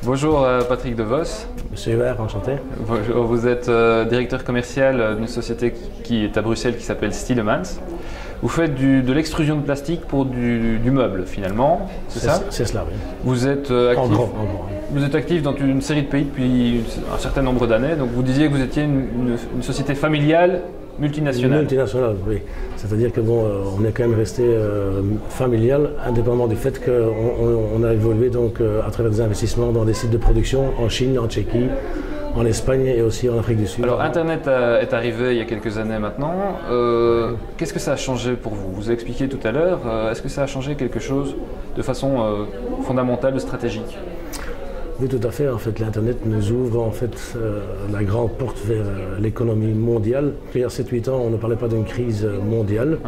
Bonjour Patrick Devos. Monsieur Hubert, enchanté. Bonjour, vous êtes directeur commercial d'une société qui est à Bruxelles qui s'appelle Stielemans. Vous faites de l'extrusion de plastique pour du meuble finalement, c'est ça? C'est cela, oui. Vous êtes actif, en gros. Vous êtes actif dans une série de pays depuis un certain nombre d'années. Donc vous disiez que vous étiez une société familiale multinationale. Multinationale, oui. C'est-à-dire que bon, on est quand même resté familial, indépendamment du fait qu'on a évolué donc à travers des investissements dans des sites de production en Chine, en Tchéquie, en Espagne et aussi en Afrique du Sud. Alors Internet est arrivé il y a quelques années maintenant. Qu'est-ce que ça a changé pour vous? Vous avez expliqué tout à l'heure. Est-ce que ça a changé quelque chose de façon fondamentale, stratégique? Oui, tout à fait. En fait, l'Internet nous ouvre en fait la grande porte vers l'économie mondiale. Il y a 7-8 ans, on ne parlait pas d'une crise mondiale,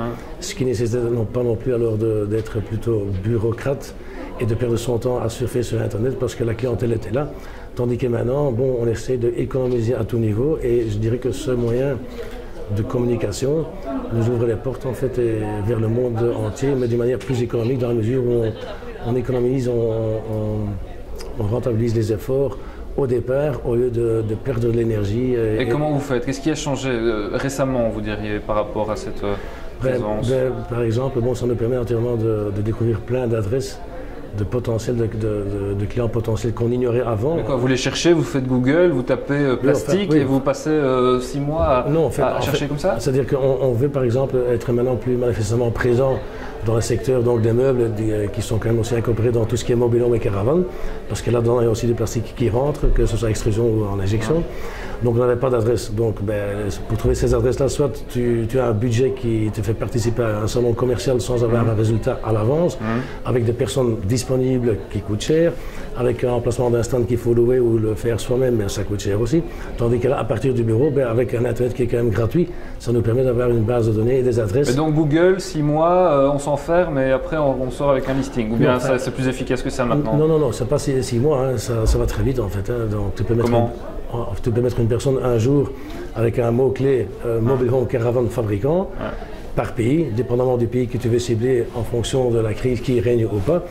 ce qui nécessitait pas non plus alors d'être plutôt bureaucrate et de perdre son temps à surfer sur Internet parce que la clientèle était là. Tandis que maintenant, bon, on essaie d'économiser à tout niveau et je dirais que ce moyen de communication nous ouvre les portes en fait vers le monde entier, mais d'une manière plus économique dans la mesure où on économise, on rentabilise les efforts au départ au lieu de perdre de l'énergie. Et comment vous faites? Qu'est-ce qui a changé récemment, vous diriez, par rapport à cette présence? Par exemple, bon, ça nous permet entièrement de découvrir plein d'adresses de potentiels, de clients potentiels qu'on ignorait avant. Vous les cherchez, vous faites Google, vous tapez plastique et vous passez 6 mois à chercher comme ça? C'est-à-dire qu'on veut par exemple être maintenant plus manifestement présent dans le secteur donc, des meubles qui sont quand même aussi incorporés dans tout ce qui est mobil-home et caravane, parce que là-dedans il y a aussi des plastiques qui rentrent, que ce soit extrusion ou en injection. Donc on n'avait pas d'adresse. Donc pour trouver ces adresses-là, soit tu as un budget qui te fait participer à un salon commercial sans avoir un résultat à l'avance, avec des personnes disponibles qui coûtent cher, avec un emplacement d'un stand qu'il faut louer ou le faire soi-même, mais ça coûte cher aussi. Tandis que là, à partir du bureau, avec un Internet qui est quand même gratuit, ça nous permet d'avoir une base de données et des adresses. Et donc Google, 6 mois, on s'enferme et après on sort avec un listing. Ou bien c'est plus efficace que ça maintenant? Non, c'est pas 6 mois, ça va très vite en fait. Donc tu peux mettre une personne un jour avec un mot-clé mobile home caravan fabricant par pays, dépendamment du pays que tu veux cibler en fonction de la crise qui règne ou pas.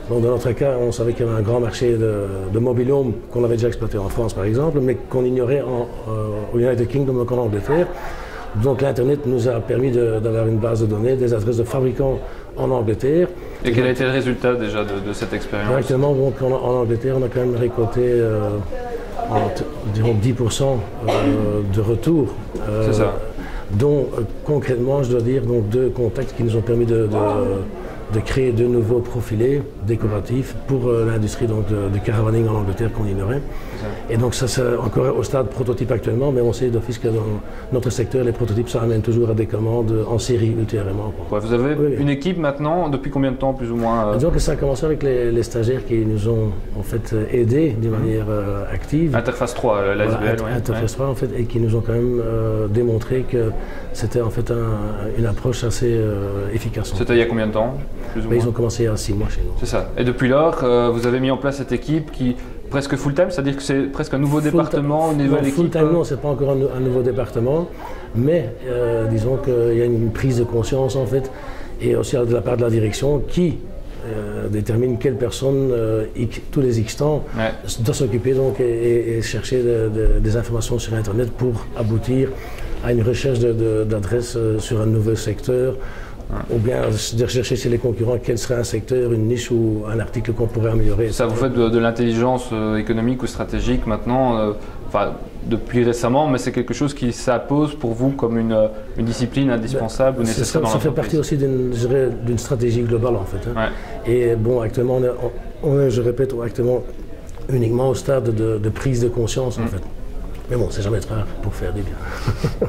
Donc dans notre cas, on savait qu'il y avait un grand marché de mobile home qu'on avait déjà exploité en France par exemple, mais qu'on ignorait au United Kingdom, donc en Angleterre. Donc l'Internet nous a permis d'avoir une base de données, des adresses de fabricants en Angleterre. Et quel a été le résultat déjà de cette expérience? Actuellement, donc, en Angleterre, on a quand même récolté environ 10% de retour. C'est ça. Dont concrètement, je dois dire, donc, 2 contacts qui nous ont permis de créer de nouveaux profilés décoratifs pour l'industrie de caravaning en Angleterre qu'on ignorait. Et donc ça c'est encore au stade prototype actuellement, mais on sait d'office que dans notre secteur, les prototypes, ça amène toujours à des commandes en série ultérieurement. Vous avez une équipe maintenant, depuis combien de temps plus ou moins? Disons que ça a commencé avec les stagiaires qui nous ont en fait aidés d'une manière active. Interface 3, la SBL, Interface 3 en fait, et qui nous ont quand même démontré que c'était en fait une approche assez efficace. C'était il y a combien de temps? Ils ont commencé il y a 6 mois chez nous. C'est ça. Et depuis lors, vous avez mis en place cette équipe qui presque full-time, c'est-à-dire que c'est presque un nouveau département, une nouvelle équipe? Full-time, non, c'est pas encore un nouveau département, mais disons qu'il y a une prise de conscience en fait, et aussi de la part de la direction qui détermine quelle personne, tous les X temps, doit s'occuper donc et chercher des informations sur Internet pour aboutir à une recherche d'adresses sur un nouveau secteur. Ou bien de rechercher chez les concurrents quel serait un secteur, une niche ou un article qu'on pourrait améliorer. Ça, vous faites de l'intelligence économique ou stratégique maintenant, depuis récemment, mais c'est quelque chose qui s'impose pour vous comme une discipline indispensable ou nécessaire dans l'entreprise. Ça fait partie aussi d'une stratégie globale en fait. Et bon, actuellement, on est, je répète, actuellement uniquement au stade de prise de conscience en fait. Mais bon, c'est jamais trop tard pour faire du bien.